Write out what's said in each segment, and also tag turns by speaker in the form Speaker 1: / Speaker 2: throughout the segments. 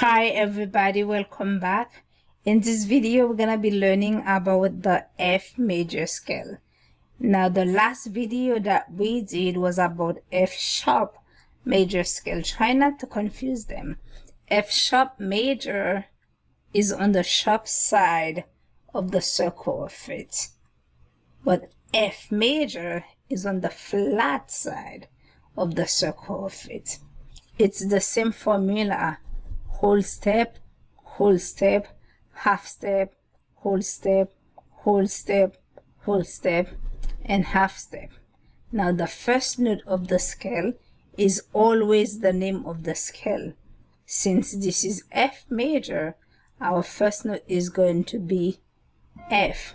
Speaker 1: Hi everybody, welcome back. In this video we're gonna be learning about the F major scale. Now the last video that we did was about F sharp major scale. Try not to confuse them. F sharp major is on the sharp side of the circle of it, but F major is on the flat side of the circle of it. It's the same formula: whole step, half step, whole step, whole step, whole step, and half step. Now the first note of the scale is always the name of the scale. Since this is F major, our first note is going to be F.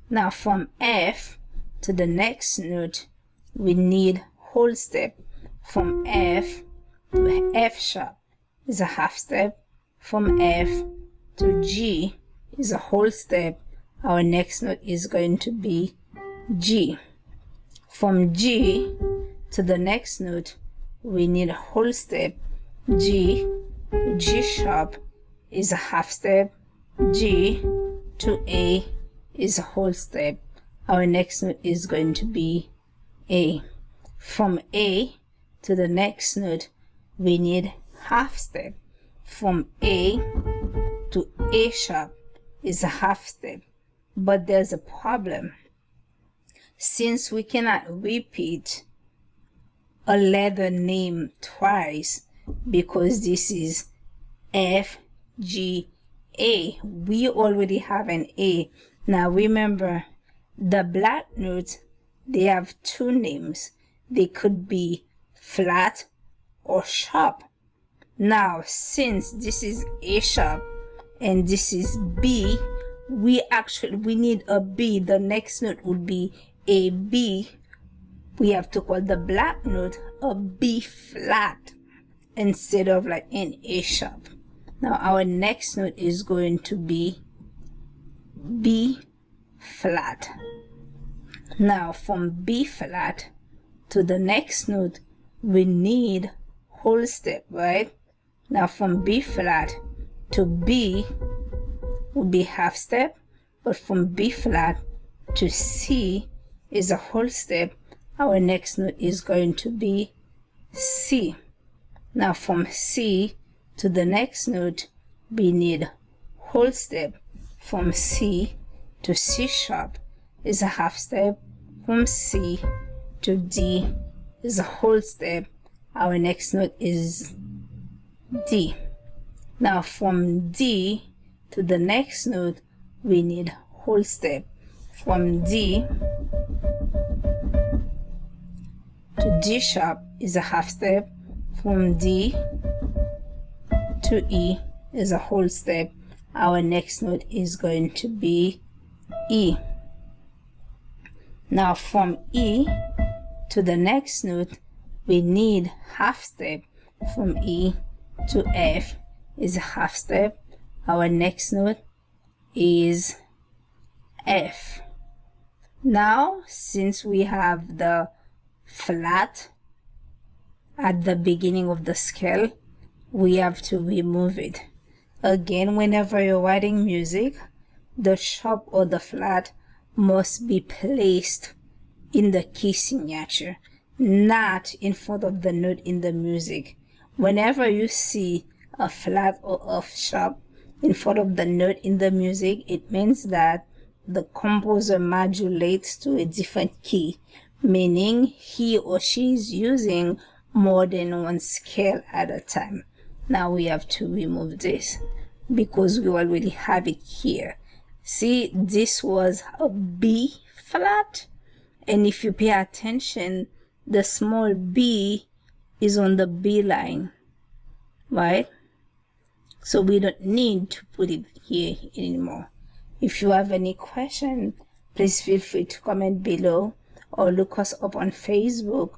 Speaker 1: Now from F to the next note, we need whole step. From F to F sharp is a half step. From F to G is a whole step. Our next note is going to be G. From G to the next note, we need a whole step. G sharp is a half step. G to A is a whole step. Our next note is going to be A. From A to the next note, we need half step. From A to A sharp is a half step, but there's a problem. Since we cannot repeat a letter name twice, because this is F, G, A, we already have an A. Now remember, the black notes, they have two names. They could be flat or sharp. Now since this is A sharp and this is B, we need a B. The next note would be a B. We have to call the black note a B flat instead of like an A sharp. Now our next note is going to be B flat. Now from B flat to the next note, we need whole step, right? Now from B flat to B would be half step, but from B flat to C is a whole step. Our next note is going to be C. Now from C to the next note, we need whole step. From C to C sharp is a half step. From C to D is a whole step. Our next note is D. Now from D to the next note, we need whole step. From D to D sharp is a half step. From D to E is a whole step. Our next note is going to be E. Now from E to the next note, we need half step. From E to F is a half step. Our next note is F. Now since we have the flat at the beginning of the scale, we have to remove it. Again, whenever you're writing music, the sharp or the flat must be placed in the key signature, not in front of the note in the music. Whenever you see a flat or a sharp in front of the note in the music, it means that the composer modulates to a different key, meaning he or she is using more than one scale at a time. Now we have to remove this because we already have it here. See, this was a B flat, and if you pay attention, the small b is on the B line, right? So we don't need to put it here anymore. If you have any question, please feel free to comment below or look us up on Facebook